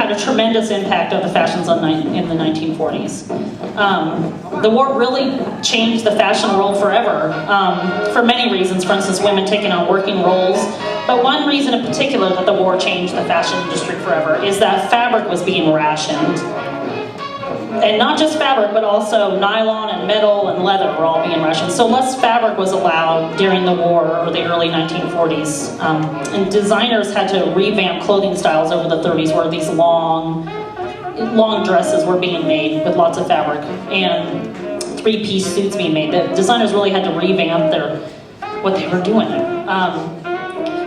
had a tremendous impact on the fashions in the 1940s. The war really changed the fashion world forever, for many reasons. For instance, women taking on working roles. But one reason in particular that the war changed the fashion industry forever is that fabric was being rationed. And not just fabric, but also nylon and metal and leather were all being rationed. So less fabric was allowed during the war or the early 1940s. And designers had to revamp clothing styles over the 30s where these long dresses were being made with lots of fabric and three-piece suits being made. The designers really had to revamp what they were doing there.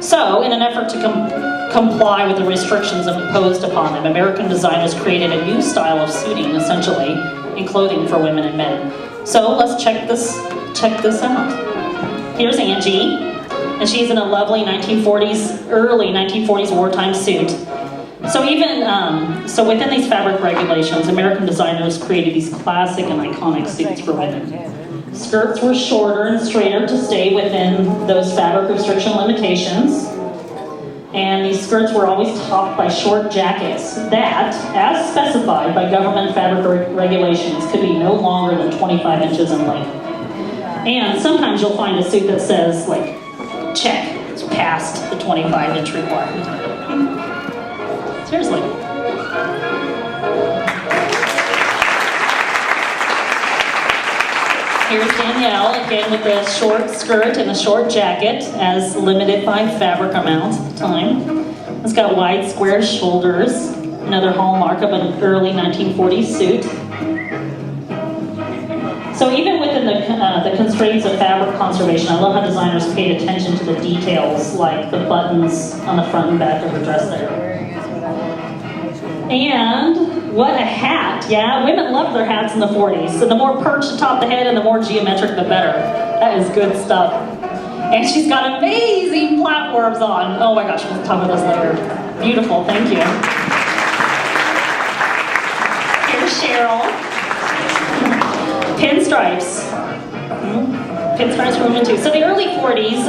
So, in an effort to comply with the restrictions imposed upon them, American designers created a new style of suiting, essentially, in clothing for women and men. So, let's check this out. Here's Angie, and she's in a lovely early 1940s wartime suit. So so within these fabric regulations, American designers created these classic and iconic suits for women. Skirts were shorter and straighter to stay within those fabric restriction limitations. And these skirts were always topped by short jackets that, as specified by government fabric regulations, could be no longer than 25 inches in length. And sometimes you'll find a suit that says, like, check, it's past the 25-inch requirement. Seriously. Here's Danielle, again with a short skirt and a short jacket, as limited by fabric amounts at the time. It's got wide, square shoulders, another hallmark of an early 1940s suit. So even within the constraints of fabric conservation, I love how designers paid attention to the details, like the buttons on the front and back of her dress there. And what a hat, yeah? Women loved their hats in the 40s. So the more perched atop the head and the more geometric, the better. That is good stuff. And she's got amazing platforms on. Oh my gosh, we'll talk about those later. Beautiful, thank you. Here's Cheryl. Pinstripes. Pinstripes for women too. So the early 40s,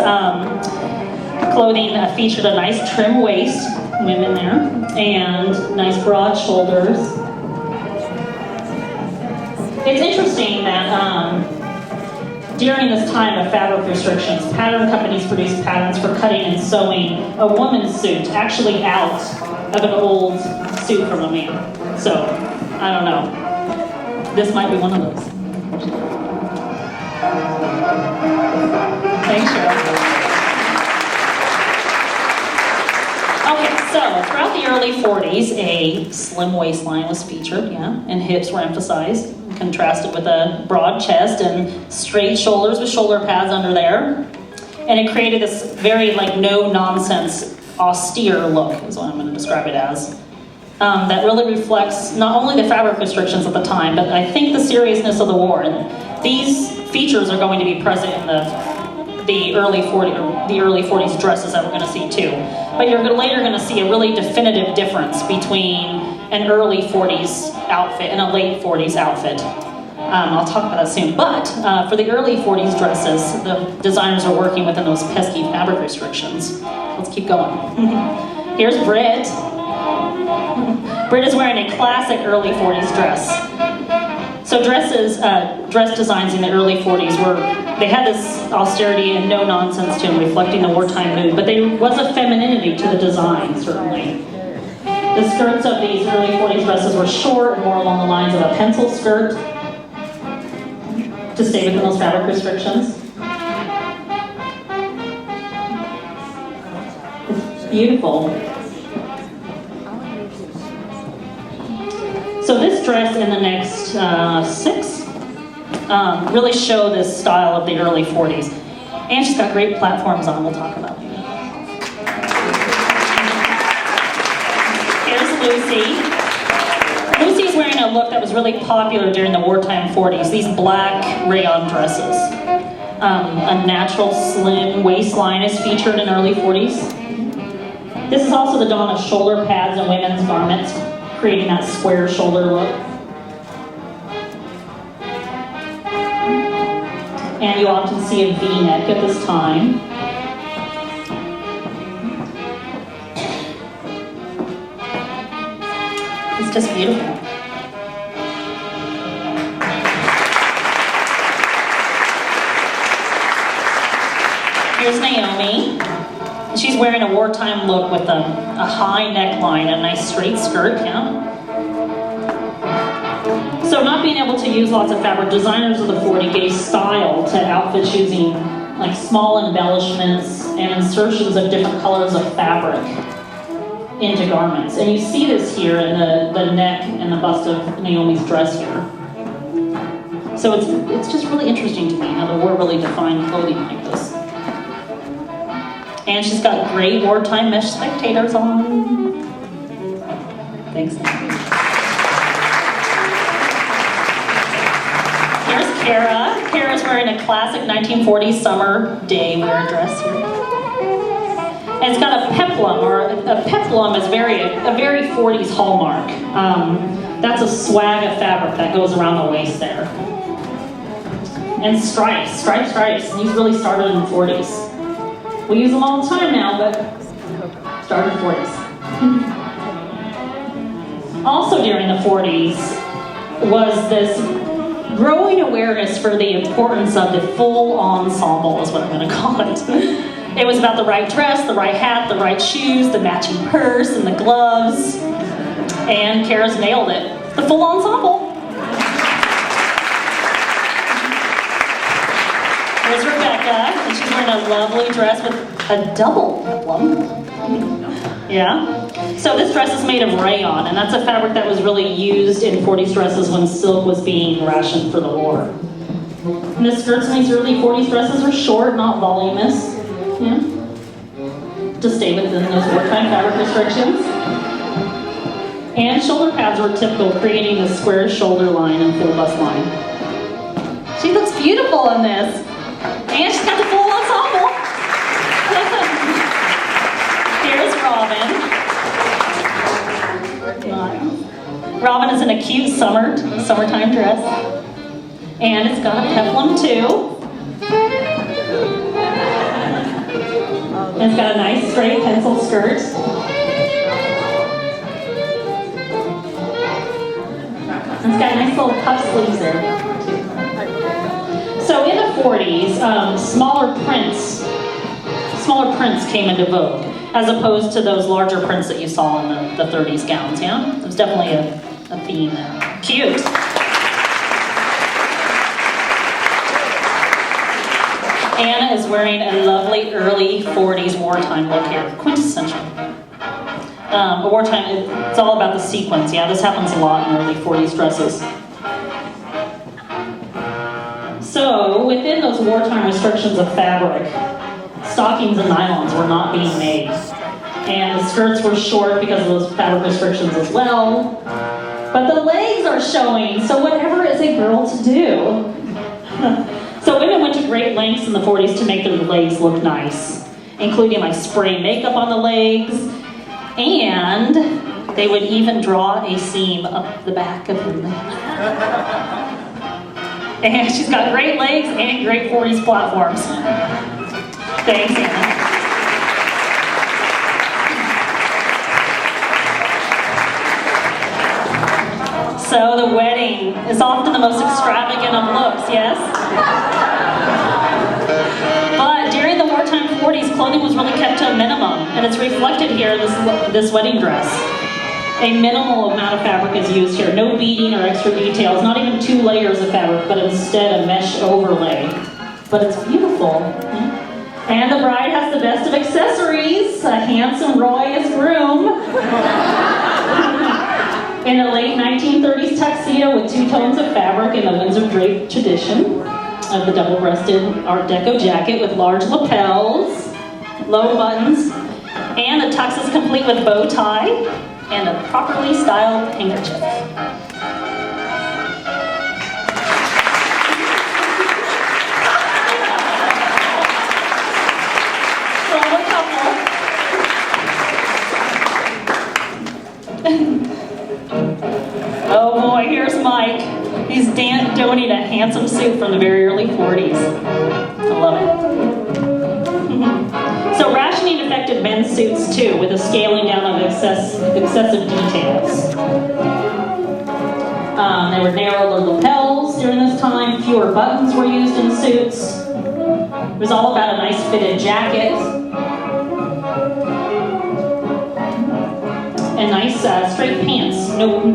clothing featured a nice trim waist, women there, and nice broad shoulders. It's interesting that during this time of fabric restrictions, pattern companies produced patterns for cutting and sewing a woman's suit actually out of an old suit from a man. So, I don't know. This might be one of those. Thanks, Cheryl. Okay, so throughout the early 40s, a slim waistline was featured, and hips were emphasized, contrasted with a broad chest and straight shoulders with shoulder pads under there. And it created this very, no-nonsense, austere look, is what I'm going to describe it as. That really reflects not only the fabric restrictions at the time, but I think the seriousness of the war. And these features are going to be present in the early 40s dresses that we're going to see too. But you're later going to see a really definitive difference between an early 40s outfit and a late 40s outfit. I'll talk about that soon. But for the early 40s dresses, the designers are working within those pesky fabric restrictions. Let's keep going. Here's Britt. Britt is wearing a classic early 40s dress. So dress designs in the early 40s they had this austerity and no-nonsense to them, reflecting the wartime mood, but there was a femininity to the design, certainly. The skirts of these early 40s dresses were short and more along the lines of a pencil skirt to stay within those fabric restrictions. It's beautiful. So this dress and the next 6 really show this style of the early 40s. And she's got great platforms on, we'll talk about later. Here's Lucy. Lucy's wearing a look that was really popular during the wartime 40s, these black rayon dresses. A natural slim waistline is featured in early 40s. This is also the dawn of shoulder pads in women's garments, creating that square shoulder look. And you often see a V-neck at this time. just beautiful. Here's Naomi. She's wearing a wartime look with a high neckline and a nice straight skirt, yeah. So not being able to use lots of fabric, designers of the 40s gave style to outfits using like small embellishments and insertions of different colors of fabric into garments. And you see this here in the neck and the bust of Naomi's dress here. So it's just really interesting to me how the war really defined clothing like this. And she's got great wartime mesh spectators on. Thanks. Here's Kara. Kara's wearing a classic 1940s summer day wear dress here. And it's got a peplum, or a peplum is a very 40s hallmark. That's a swag of fabric that goes around the waist there. And stripes. These really started in the 40s. We use them all the time now, but started in the 40s. Also during the 40s was this growing awareness for the importance of the full ensemble, is what I'm going to call it. It was about the right dress, the right hat, the right shoes, the matching purse, and the gloves. And Kara's nailed it. The full ensemble. Here's Rebecca, and she's wearing a lovely dress with a double peplum. Yeah. So this dress is made of rayon, and that's a fabric that was really used in 40s dresses when silk was being rationed for the war. And the skirts in these early 40s dresses are short, not voluminous. Yeah. To stay within those wartime fabric restrictions. And shoulder pads were typical, creating a square shoulder line and full bust line. She looks beautiful in this. And she's got the full ensemble. Here's Robin. Robin is in a cute summertime dress. And it's got a peplum too. And it's got a nice straight pencil skirt. And it's got nice little puff sleeves there. So in the 40s, smaller prints came into vogue, as opposed to those larger prints that you saw in the 30s gowns, yeah? There's definitely a theme there. Cute. Anna is wearing a lovely early 40s wartime look here, quintessential. Wartime, it's all about the sequins, yeah? This happens a lot in early 40s dresses. So, within those wartime restrictions of fabric, stockings and nylons were not being made. And the skirts were short because of those fabric restrictions as well. But the legs are showing, so whatever is a girl to do. So women went to great lengths in the 40s to make their legs look nice, including like spraying makeup on the legs, and they would even draw a seam up the back of her leg. And she's got great legs and great 40s platforms. Thanks, Anna. So the wedding is often the most extravagant of looks, yes? But during the wartime 40s, clothing was really kept to a minimum, and it's reflected here in this wedding dress. A minimal amount of fabric is used here. No beading or extra details, not even 2 layers of fabric, but instead a mesh overlay. But it's beautiful. And the bride has the best of accessories, a handsome, royous groom. In a late 1930s tuxedo with 2 tones of fabric in the Windsor drape tradition of the double-breasted Art Deco jacket with large lapels, low buttons, and the tux is complete with bow tie and a properly styled handkerchief. Oh boy, here's Mike. He's donating a handsome suit from the very early 40s. I love it. So rationing affected men's suits too, with a scaling down of excessive details. There were narrower lapels during this time. Fewer buttons were used in suits. It was all about a nice fitted jacket. And nice straight pants.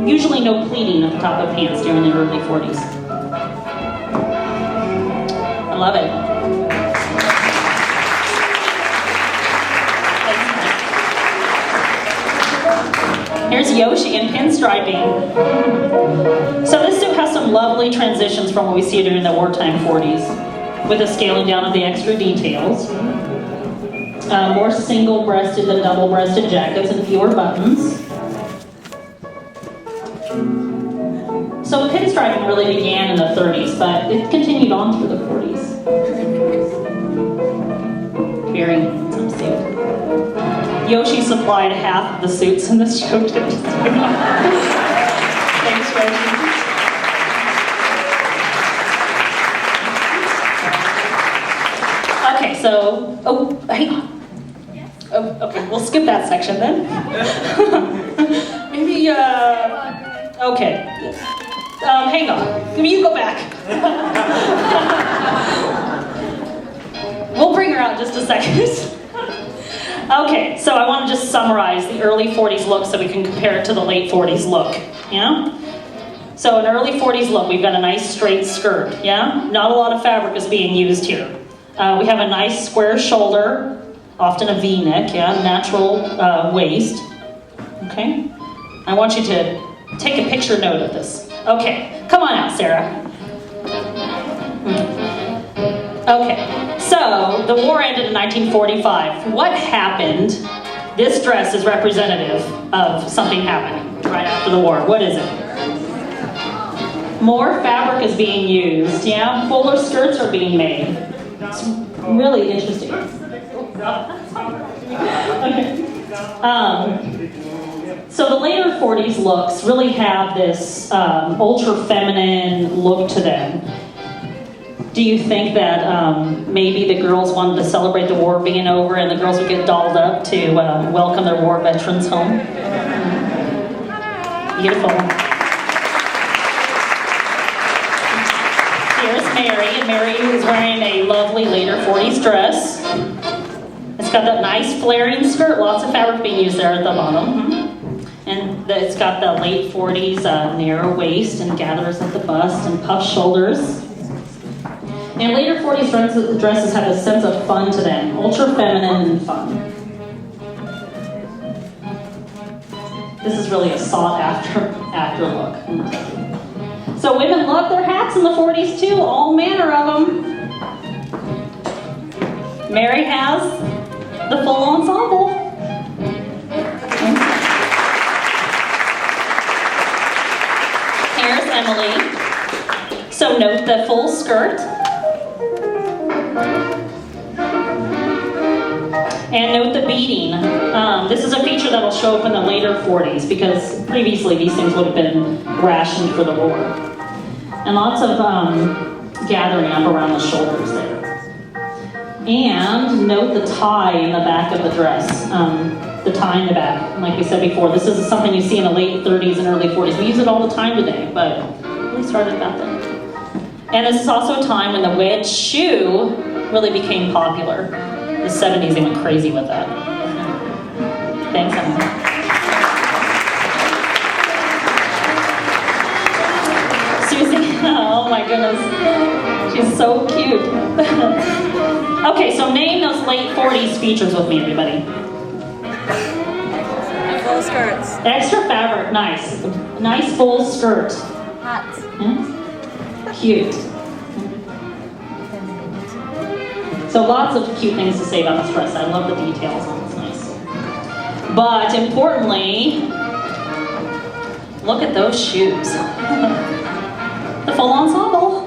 Usually no pleating at the top of pants during the early 40s. I love it. Here's Yoshi in pinstriping. So this suit has some lovely transitions from what we see during the wartime 40s, with a scaling down of the extra details. More single-breasted than double-breasted jackets and fewer buttons. So pinstriping really began in the 30s, but it continued on through the 40s. Very handsome suit. Yoshi supplied half of the suits in this show. Thanks, Yoshi. Okay, so, hang on. Oh, okay, we'll skip that section then. Maybe, okay. Hang on. You go back. We'll bring her out in just a second. Okay, so I want to just summarize the early 40s look so we can compare it to the late 40s look, yeah? So an early 40s look, we've got a nice straight skirt, yeah? Not a lot of fabric is being used here. We have a nice square shoulder, often a V-neck, yeah? Natural waist, okay? I want you to take a picture note of this. Okay, come on out, Sarah. Okay, so the war ended in 1945. What happened? This dress is representative of something happening right after the war. What is it? More fabric is being used, yeah? Fuller skirts are being made. It's really interesting. Okay. So the later 40s looks really have this ultra-feminine look to them. Do you think that maybe the girls wanted to celebrate the war being over and the girls would get dolled up to welcome their war veterans home? Beautiful. Here's Mary, and Mary is wearing a lovely later 40s dress. It's got that nice flaring skirt, lots of fabric being used there at the bottom. And it's got the late 40s narrow waist and gathers at the bust and puff shoulders. And later 40s dresses have a sense of fun to them, ultra feminine and fun. This is really a sought after look. So women love their hats in the 40s too, all manner of them. Mary has the full ensemble. Here's Emily. So note the full skirt. And note the beading. This is a feature that will show up in the later 40s because previously these things would have been rationed for the war. And lots of gathering up around the shoulders there. And note the tie in the back of the dress. The tie in the back. Like we said before, this is something you see in the late 30s and early 40s. We use it all the time today, but we started about then. And this is also a time when the wedge shoe really became popular. The 70s, they went crazy with that. Thanks, Emily. Susie, oh my goodness. She's so cute. Okay, so name those late 40s features with me, everybody. Full skirts. Extra fabric, nice. Nice full skirt. Hats. Cute. So lots of cute things to say about this dress. I love the details on it. It's nice. But importantly, look at those shoes. The full ensemble.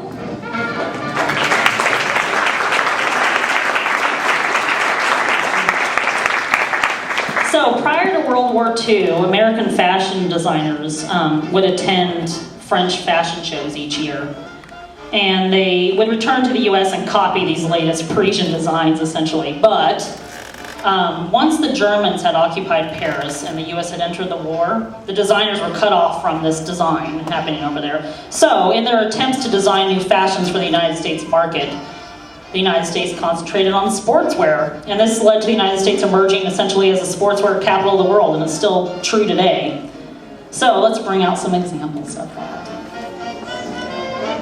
So prior to World War II, American fashion designers would attend French fashion shows each year. And they would return to the US and copy these latest Parisian designs, essentially. But Once the Germans had occupied Paris and the US had entered the war, the designers were cut off from this design happening over there. So, in their attempts to design new fashions for the United States market, the United States concentrated on sportswear. And this led to the United States emerging essentially as a sportswear capital of the world, and it's still true today. So, let's bring out some examples of that.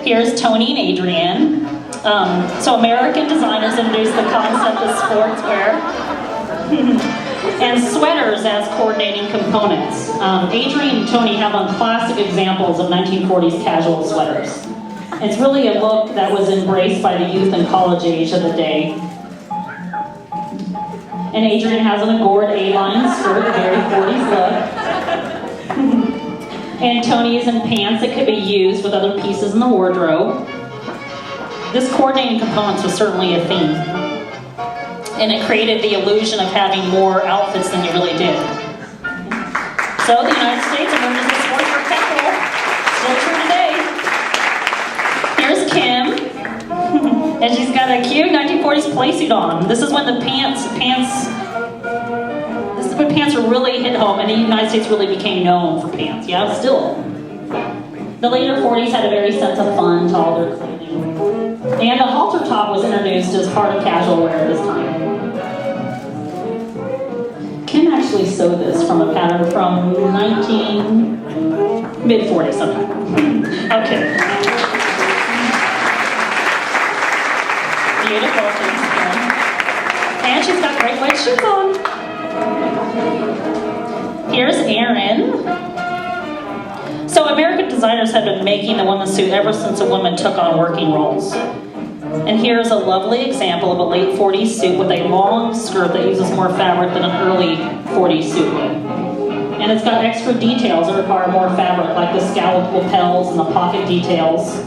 Here's Tony and Adrian. So American designers introduced the concept of sportswear and sweaters as coordinating components. Adrian and Tony have on classic examples of 1940s casual sweaters. It's really a look that was embraced by the youth and college age of the day. And Adrian has an gored A-line skirt, a very 40s look. And Tony is in pants that could be used with other pieces in the wardrobe. This coordinating components was certainly a theme. And it created the illusion of having more outfits than you really did. So the United States emerges as sportswear capital, still true today. Here's Kim, and she's got a cute 1940s playsuit on. This is when the pants really hit home, and the United States really became known for pants. Yeah, still. The later 40s had a very sense of fun to all their clothing. And a halter top was introduced as part of casual wear at this time. Kim actually sewed this from a pattern from mid-40s sometime. Okay. Beautiful, thanks, Kim. And she's got great white shoes on. Here's Erin. So American designers had been making the women's suit ever since a woman took on working roles. And here's a lovely example of a late 40s suit with a long skirt that uses more fabric than an early 40s suit would. And it's got extra details that require more fabric, like the scalloped lapels and the pocket details.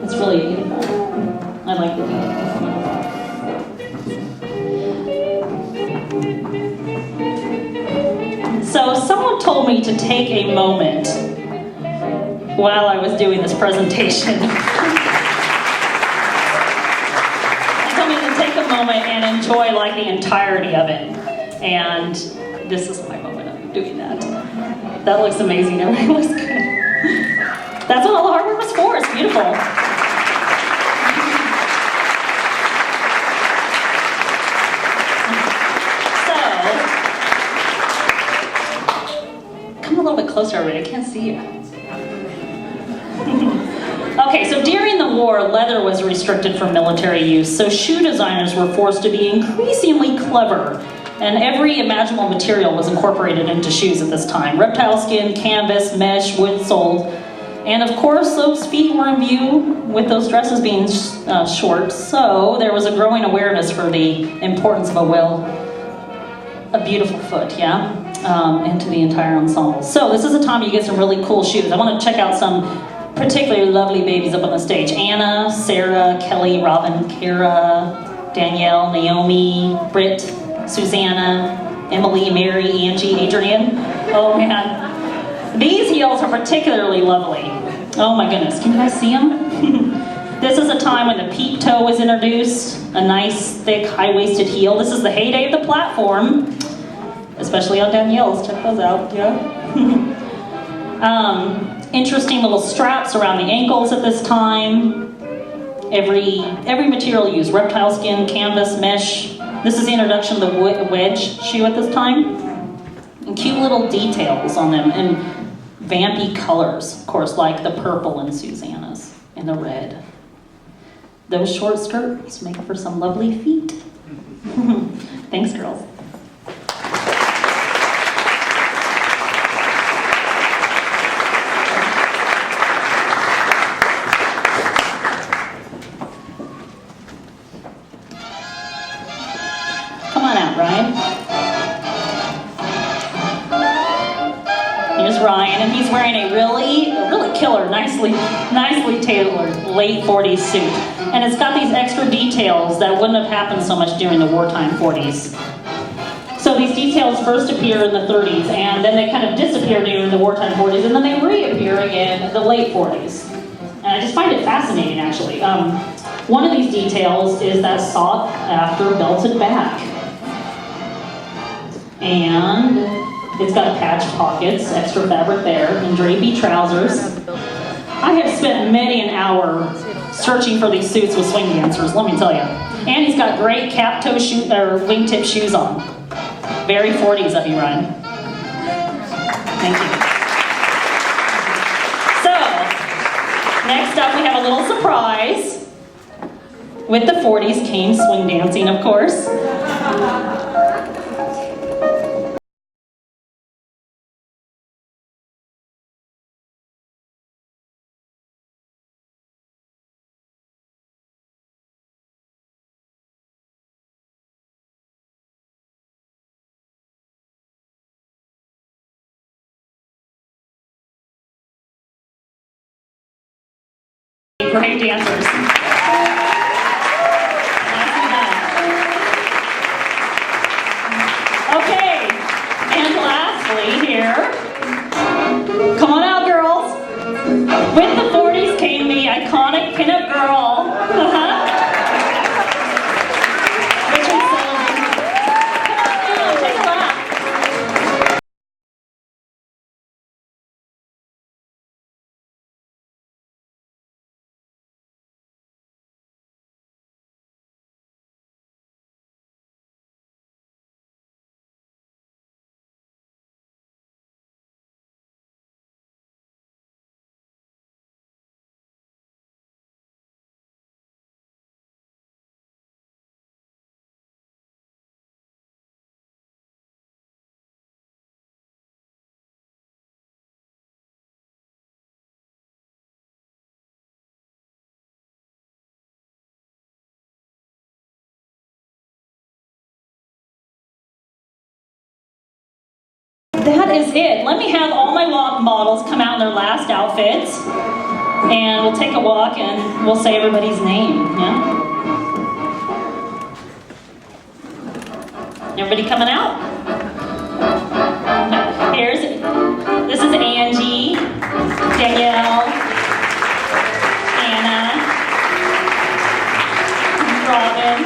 It's really beautiful. I like the details. So someone told me to take a moment while I was doing this presentation. They told me to take a moment and enjoy like the entirety of it. And this is my moment of doing that. That looks amazing, everything looks good. That's what all the hard work was for, it's beautiful. A little bit closer already, I can't see you. Okay, so during the war, leather was restricted for military use, so shoe designers were forced to be increasingly clever, and every imaginable material was incorporated into shoes at this time. Reptile skin, canvas, mesh, wood soled, and of course those feet were in view with those dresses being short, so there was a growing awareness for the importance of a beautiful foot, yeah? And to the entire ensemble. So this is a time you get some really cool shoes. I want to check out some particularly lovely babies up on the stage. Anna, Sarah, Kelly, Robin, Kara, Danielle, Naomi, Britt, Susanna, Emily, Mary, Angie, Adrian. Oh man. These heels are particularly lovely. Oh my goodness, can you guys see them? This is a time when the peep toe was introduced, a nice, thick, high-waisted heel. This is the heyday of the platform. Especially on Danielle's, check those out, yeah. Interesting little straps around the ankles at this time. Every material used, reptile skin, canvas, mesh. This is the introduction of the wedge shoe at this time. And cute little details on them, and vampy colors, of course, like the purple in Susanna's, and the red. Those short skirts make for some lovely feet. Thanks, girls. Ryan. Here's Ryan, and he's wearing a really killer, nicely tailored late 40s suit. And it's got these extra details that wouldn't have happened so much during the wartime 40s. So these details first appear in the 30s, and then they kind of disappear during the wartime 40s, and then they reappear again in the late 40s. and I just find it fascinating, actually. One of these details is that sought-after belted back. And it's got patched pockets, extra fabric there, and drapey trousers. I have spent many an hour searching for these suits with swing dancers, let me tell you. And he's got great cap-toe wingtip shoes on. Very 40s of you, Ryan. Thank you. So, next up we have a little surprise. With the 40s came swing dancing, of course. Great dancers. Nicely done. Okay, and lastly here, come on out, girls. With the 40s came the iconic pinup girl. Richard Sullivan. Come on down, take a lap. That is it. Let me have all my models come out in their last outfits, and we'll take a walk and we'll say everybody's name. Yeah? Everybody coming out? This is Angie, Danielle, Anna, Robin,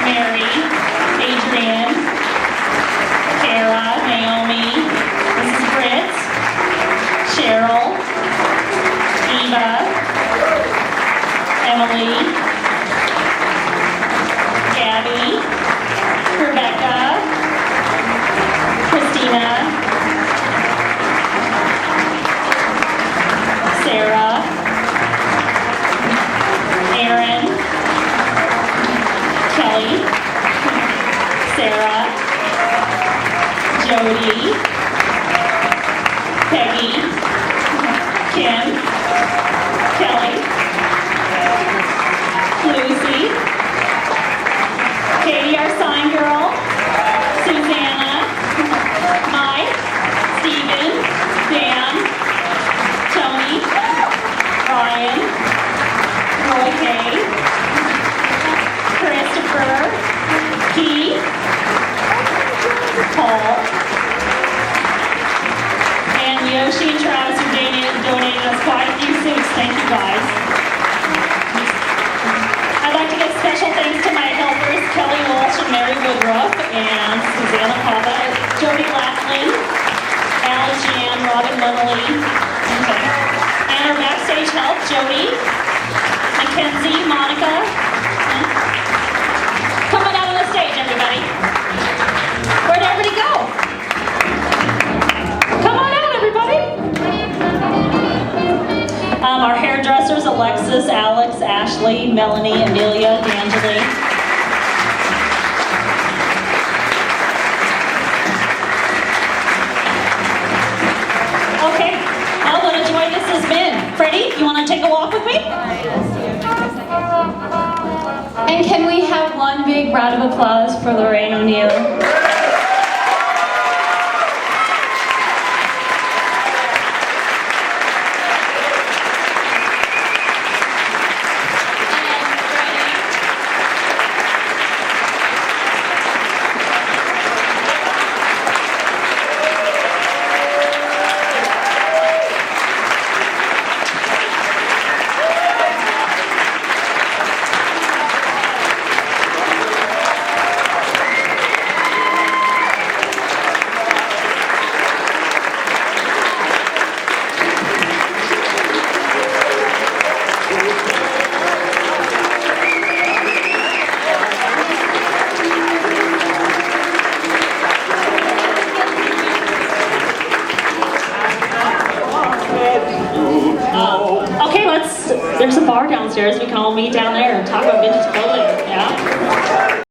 Mary, Adrienne, Kara, Naomi, this is Britt, Cheryl, Eva, Emily, Gabby, Rebecca, Christina, Sarah, Aaron, Kelly, Sarah, Jody, Peggy, Kim, Kelly, Lucy, Katie, our sign girl, Susanna, Mike, Stephen, Dan, Tony, Ryan, Roy Kay, Christopher, Keith, Paul, and Yoshi and Travis who donated us quite a few suits. Thank you guys. I'd like to give special thanks to my helpers, Kelly Walsh and Mary Woodruff, and Susanna Pava, Jody Laughlin, Allie Jan, Robin Munnelly, and our backstage help, Jody, Mackenzie, Monica. Come on out on the stage, everybody. Where'd everybody go? Come on out, everybody. Our hairdressers, Alexis, Alex, Ashley, Melanie, Amelia, D'Angeli. Okay, well, what a joy this has been. Freddie, you want to take a walk with me? And can we have one big round of applause for Lorraine O'Neal? There's a bar downstairs. We can all meet down there and talk about vintage clothing. Yeah.